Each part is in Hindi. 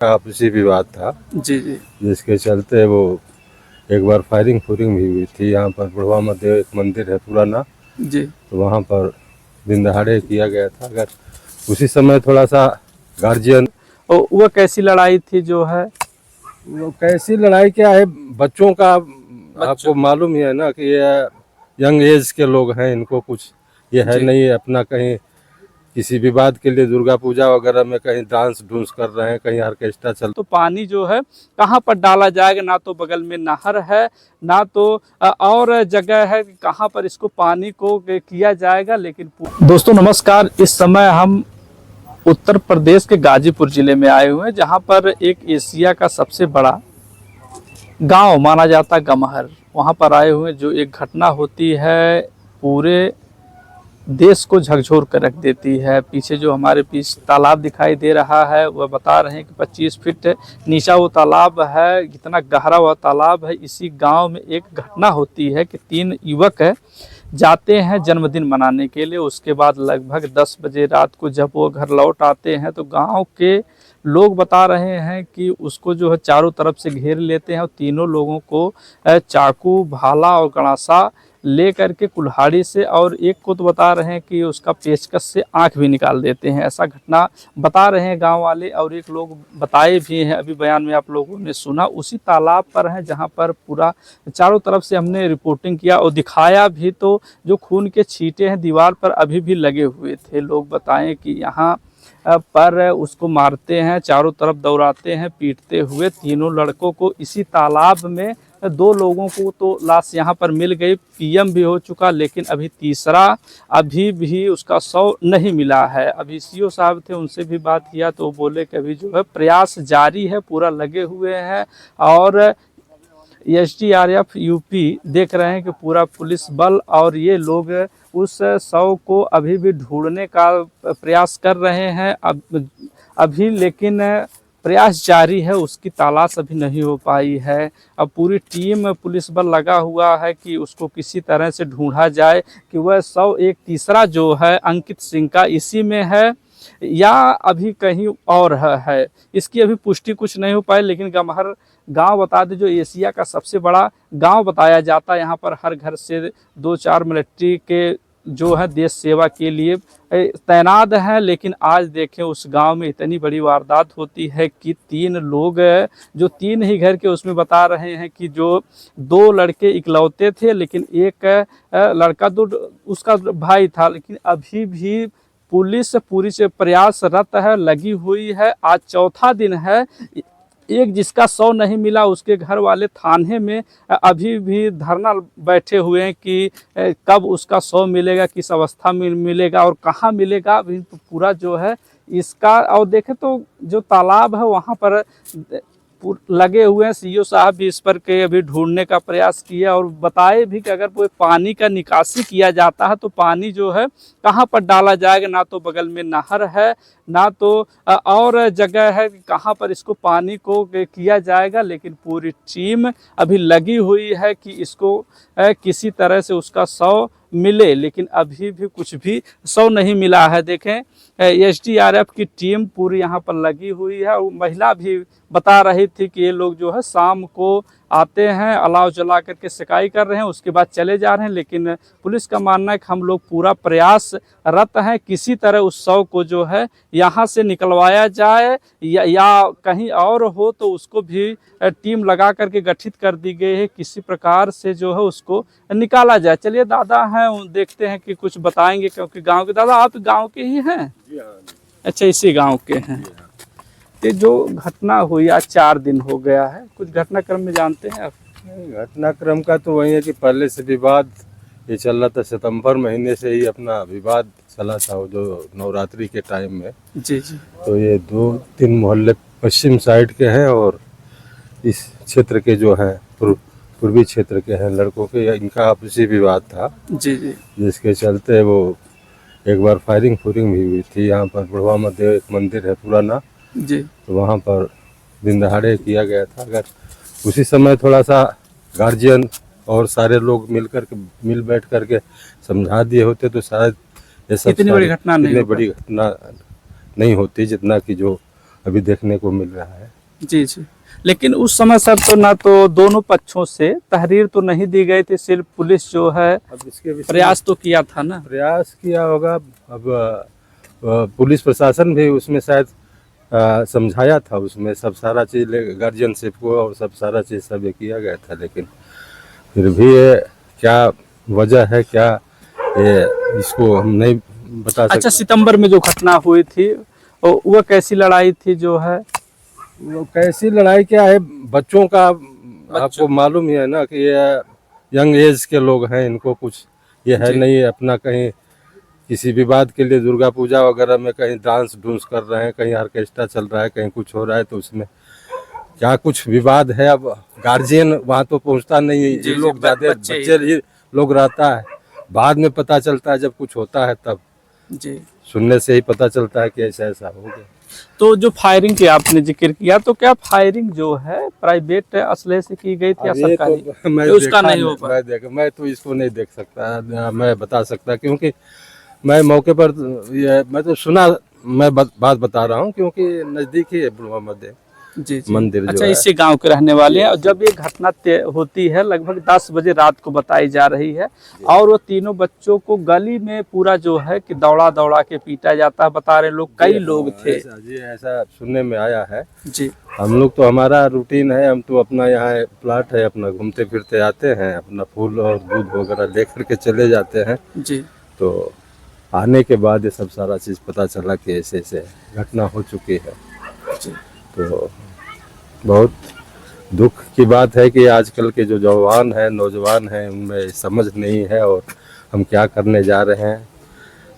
आपसी विवाद था जी जी जिसके चलते वो एक बार फायरिंग फूरिंग भी हुई थी। यहाँ पर बुढ़वा महादेव एक मंदिर है पुराना, जी। तो वहाँ पर दिन दहाड़े किया गया था। अगर उसी समय थोड़ा सा गार्जियन, और वह कैसी लड़ाई थी जो है? वो कैसी लड़ाई क्या है, बच्चों का आपको बच्चों मालूम ही है ना कि ये यंग एज के लोग हैं, इनको कुछ ये है जी। नहीं अपना कहीं किसी विवाद के लिए दुर्गा पूजा वगैरह में कहीं डांस डूंस कर रहे हैं, कहीं ऑर्केस्ट्रा चल। तो पानी जो है कहाँ पर डाला जाएगा? ना तो बगल में नहर है, ना तो और जगह है कि कहाँ पर इसको पानी को किया जाएगा। लेकिन दोस्तों नमस्कार, इस समय हम उत्तर प्रदेश के गाजीपुर जिले में आए हुए हैं, जहाँ पर एक एशिया का सबसे बड़ा गांव माना जाता है गमहर। वहाँ पर आए हुए जो एक घटना होती है पूरे देश को झकझोर कर रख देती है। पीछे जो हमारे पीछे तालाब दिखाई दे रहा है, वह बता रहे हैं कि 25 फीट नीचा वो तालाब है, कितना गहरा वह तालाब है। इसी गांव में एक घटना होती है कि 3 युवक जाते हैं जन्मदिन मनाने के लिए। उसके बाद लगभग 10 बजे रात को जब वो घर लौट आते हैं तो गांव के लोग बता रहे हैं कि उसको जो है चारों तरफ से घेर लेते हैं और तीनों लोगों को चाकू, भाला और गणासा ले करके कुल्हाड़ी से, और एक को तो बता रहे हैं कि उसका पेचकस से आंख भी निकाल देते हैं। ऐसा घटना बता रहे हैं गांव वाले, और एक लोग बताए भी हैं, अभी बयान में आप लोगों ने सुना। उसी तालाब पर है जहां पर पूरा चारों तरफ से हमने रिपोर्टिंग किया और दिखाया भी, तो जो खून के छींटे हैं दीवार पर अभी भी लगे हुए थे। लोग बताएं कि यहाँ पर उसको मारते हैं, चारों तरफ दौड़ाते हैं पीटते हुए। तीनों लड़कों को इसी तालाब में, 2 लोगों को तो लाश यहाँ पर मिल गई, पीएम भी हो चुका, लेकिन अभी तीसरा अभी भी उसका शव नहीं मिला है। अभी सीओ साहब थे, उनसे भी बात किया तो बोले कि अभी जो है प्रयास जारी है, पूरा लगे हुए हैं। और एसडीआरएफ यूपी देख रहे हैं कि पूरा पुलिस बल, और ये लोग उस शव को अभी भी ढूंढने का प्रयास कर रहे हैं अभी, लेकिन प्रयास जारी है, उसकी तलाश अभी नहीं हो पाई है। अब पूरी टीम पुलिस बल लगा हुआ है कि उसको किसी तरह से ढूंढा जाए कि वह शव एक तीसरा जो है अंकित सिंह का इसी में है या अभी कहीं और है। इसकी अभी पुष्टि कुछ नहीं हो पाई। लेकिन गमहर गांव बता दें जो एशिया का सबसे बड़ा गांव बताया जाता है। यहाँ पर हर घर से 2-4 मिलिट्री के जो है देश सेवा के लिए तैनात हैं। लेकिन आज देखें उस गांव में इतनी बड़ी वारदात होती है कि 3 लोग जो 3 ही घर के, उसमें बता रहे हैं कि जो 2 लड़के इकलौते थे, लेकिन एक लड़का तो उसका भाई था। लेकिन अभी भी पुलिस पूरी से प्रयासरत है, लगी हुई है। आज चौथा दिन है, एक जिसका शव नहीं मिला उसके घर वाले थाने में अभी भी धरना बैठे हुए हैं कि कब उसका शव मिलेगा, किस अवस्था में मिलेगा और कहाँ मिलेगा। अभी पूरा जो है इसका, और देखें तो जो तालाब है वहाँ पर लगे हुए हैं। सीओ साहब भी इस पर के अभी ढूंढने का प्रयास किया और बताए भी कि अगर कोई पानी का निकासी किया जाता है तो पानी जो है कहाँ पर डाला जाएगा? ना तो बगल में नहर है, ना तो और जगह है कि कहाँ पर इसको पानी को किया जाएगा। लेकिन पूरी टीम अभी लगी हुई है कि इसको किसी तरह से उसका शव मिले, लेकिन अभी भी कुछ भी शव नहीं मिला है। देखें एसडीआरएफ की टीम पूरी यहाँ पर लगी हुई है। और महिला भी बता रही थी कि ये लोग जो है शाम को आते हैं, अलाव जला करके सिकाई कर रहे हैं, उसके बाद चले जा रहे हैं। लेकिन पुलिस का मानना है कि हम लोग पूरा प्रयासरत हैं, किसी तरह उस शव को जो है यहाँ से निकलवाया जाए या कहीं और हो तो उसको भी टीम लगा करके गठित कर दी गई है, किसी प्रकार से जो है उसको निकाला जाए। चलिए दादा हैं, देखते हैं कि कुछ बताएंगे, क्योंकि गांव के दादा आप गांव के ही हैं? अच्छा, इसी गांव के हैं। ये जो घटना हुई आज 4 दिन हो गया है, कुछ घटनाक्रम में जानते हैं आप? घटनाक्रम का तो वही है कि पहले से विवाद ये चल रहा था, सितंबर महीने से ही अपना विवाद चला था, वो जो नवरात्रि के टाइम में। जी जी। तो ये 2-3 मोहल्ले पश्चिम साइड के हैं और इस क्षेत्र के जो हैं पूर्वी क्षेत्र के हैं लड़कों के, इनका आपसी विवाद था। जी जी। जिसके चलते वो एक बार फायरिंग फूरिंग भी हुई थी। यहाँ पर बुढ़वा महादेव एक मंदिर है पुराना, जी। तो वहाँ पर दिन दहाड़े किया गया था। अगर उसी समय थोड़ा सा गार्जियन और सारे लोग मिल बैठ करके समझा दिए होते तो शायद ये सब इतनी बड़ी घटना नहीं होती जितना कि जो अभी देखने को मिल रहा है। जी जी। लेकिन उस समय सर तो ना तो दोनों पक्षों से तहरीर तो नहीं दी गई थी, सिर्फ पुलिस जो है अब इसके विषय प्रयास तो किया था ना। प्रयास किया होगा। अब पुलिस प्रशासन भी उसमें शायद समझाया था, उसमें सब सारा चीज़ गार्जियनशिप को और सब सारा चीज़ सब ये किया गया था, लेकिन फिर भी ये क्या वजह है, क्या ये इसको हम नहीं बता सकते। अच्छा, सितंबर में जो घटना हुई थी वो कैसी लड़ाई थी जो है? वो कैसी लड़ाई क्या है, बच्चों का आपको मालूम ही है ना कि ये यंग एज के लोग हैं, इनको कुछ ये है नहीं अपना, कहीं किसी विवाद के लिए दुर्गा पूजा वगैरह में कहीं डांस डूंस कर रहे हैं, कहीं ऑर्केस्ट्रा चल रहा है, कहीं कुछ हो रहा है, तो उसमें क्या कुछ विवाद है। अब गार्जियन वहाँ तो पहुँचता नहीं है, ये लोग ज्यादा बच्चे ही लोग रहता है, बाद में पता चलता है जब कुछ होता है, तब जी सुनने से ही पता चलता है कि ऐसा ऐसा हो गया। तो जो फायरिंग की आपने जिक्र किया, तो क्या फायरिंग जो है प्राइवेट असलहे से की गई थी या सरकारी? तो मैं उसका नहीं हो पाया। मैं तो इसको नहीं देख सकता, मैं बता सकता, क्योंकि मैं मौके पर मैं तो सुना, मैं बात बता रहा हूँ, क्योंकि नजदीक ही है मोहम्मद जी जी। मंदिर। अच्छा, इसी गांव के रहने वाले हैं। और जब ये घटना होती है लगभग 10 बजे रात को बताई जा रही है, और वो तीनों बच्चों को गली में पूरा जो है कि दौड़ा दौड़ा के पीटा जाता है, बता रहे लोग, कई लोग थे। जी ऐसा सुनने में आया है जी। हम लोग तो, हमारा रूटीन है, हम तो अपना यहाँ प्लाट है अपना, घूमते फिरते आते हैं, अपना फूल और दूध वगैरह लेकर के चले जाते हैं जी। तो आने के बाद ये सब सारा चीज़ पता चला कि ऐसे ऐसे घटना हो चुकी है। तो बहुत दुख की बात है कि आजकल के जो जवान हैं, नौजवान हैं, उनमें समझ नहीं है, और हम क्या करने जा रहे हैं,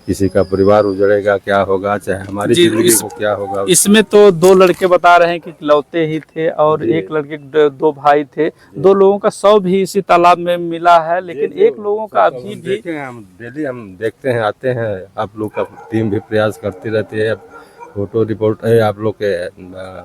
किसी का परिवार उजड़ेगा, क्या होगा, चाहे हमारी जिंदगी को क्या होगा। इसमें तो 2 लड़के बता रहे हैं कि इकलौते ही थे, और एक लड़के 2 भाई थे। 2 लोगों का शव भी इसी तालाब में मिला है, लेकिन एक लोगों का अभी भी हम डेली हम देखते हैं, आते हैं, आप लोग का टीम भी प्रयास करती रहती है, फोटो रिपोर्ट है, आप लोग के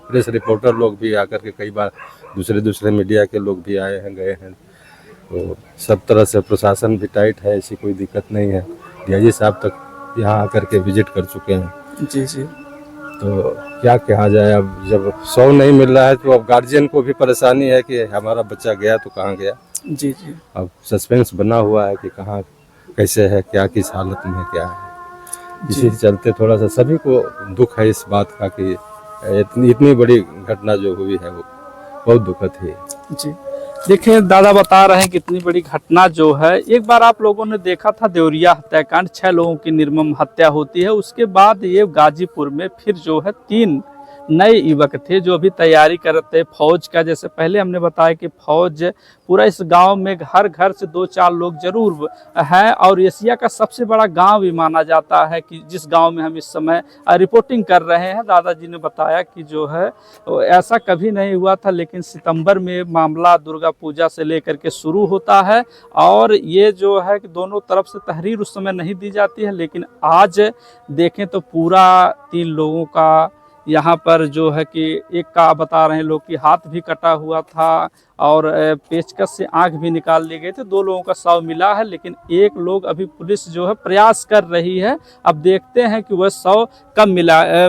प्रेस रिपोर्टर लोग भी आकर के कई बार, दूसरे मीडिया के लोग भी आए हैं, गए हैं, तो सब तरह से प्रशासन भी टाइट है, ऐसी कोई दिक्कत नहीं है। डीआईजी साहब तक यहाँ आकर के विजिट कर चुके हैं। जी जी। तो क्या कहा जाए, अब जब 100 नहीं मिल रहा है तो अब गार्जियन को भी परेशानी है कि हमारा बच्चा गया तो कहाँ गया। जी जी। अब सस्पेंस बना हुआ है कि कहाँ कैसे है, क्या किस हालत में क्या है। इसी चलते थोड़ा सा सभी को दुख है इस बात का कि इतनी बड़ी घटना जो हुई है वो बहुत दुखद है। जी देखिए, दादा बता रहे हैं कि इतनी बड़ी घटना जो है, एक बार आप लोगों ने देखा था देवरिया हत्याकांड, 6 लोगों की निर्मम हत्या होती है, उसके बाद ये गाजीपुर में फिर जो है 3 नए युवक थे जो अभी तैयारी करते फौज का। जैसे पहले हमने बताया कि फौज पूरा इस गांव में हर घर से 2-4 लोग जरूर हैं, और एशिया का सबसे बड़ा गांव भी माना जाता है कि जिस गांव में हम इस समय रिपोर्टिंग कर रहे हैं। दादाजी ने बताया कि जो है ऐसा कभी नहीं हुआ था, लेकिन सितंबर में मामला दुर्गा पूजा से लेकर के शुरू होता है, और ये जो है कि दोनों तरफ से तहरीर उस समय नहीं दी जाती है, लेकिन आज देखें तो पूरा 3 लोगों का यहाँ पर जो है कि एक का बता रहे हैं लोग कि हाथ भी कटा हुआ था, और पेचकस से आंख भी निकाल लिए गए थे। 2 लोगों का शव मिला है, लेकिन एक लोग अभी पुलिस जो है प्रयास कर रही है। अब देखते हैं कि वह शव कब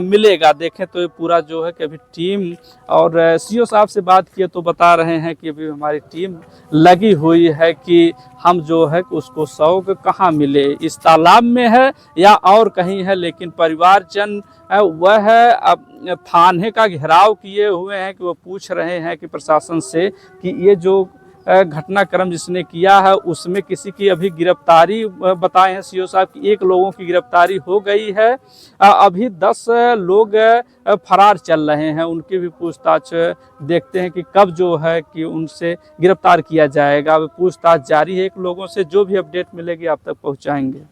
मिलेगा। देखें तो ये पूरा जो है कि अभी टीम, और सीओ साहब से बात किए तो बता रहे हैं कि अभी हमारी टीम लगी हुई है कि हम जो है कि उसको शव कहाँ मिले, इस तालाब में है या और कहीं है। लेकिन परिवारजन वह अब थाने का घेराव किए हुए हैं कि वो पूछ रहे हैं कि प्रशासन से कि ये जो घटनाक्रम जिसने किया है उसमें किसी की अभी गिरफ्तारी बताए हैं सीओ साहब की 1 लोगों की गिरफ्तारी हो गई है। अभी 10 लोग फरार चल रहे हैं, उनकी भी पूछताछ देखते हैं कि कब जो है कि उनसे गिरफ्तार किया जाएगा। पूछताछ जारी है 1 लोगों से, जो भी अपडेट मिलेगी आप तक पहुंचाएंगे।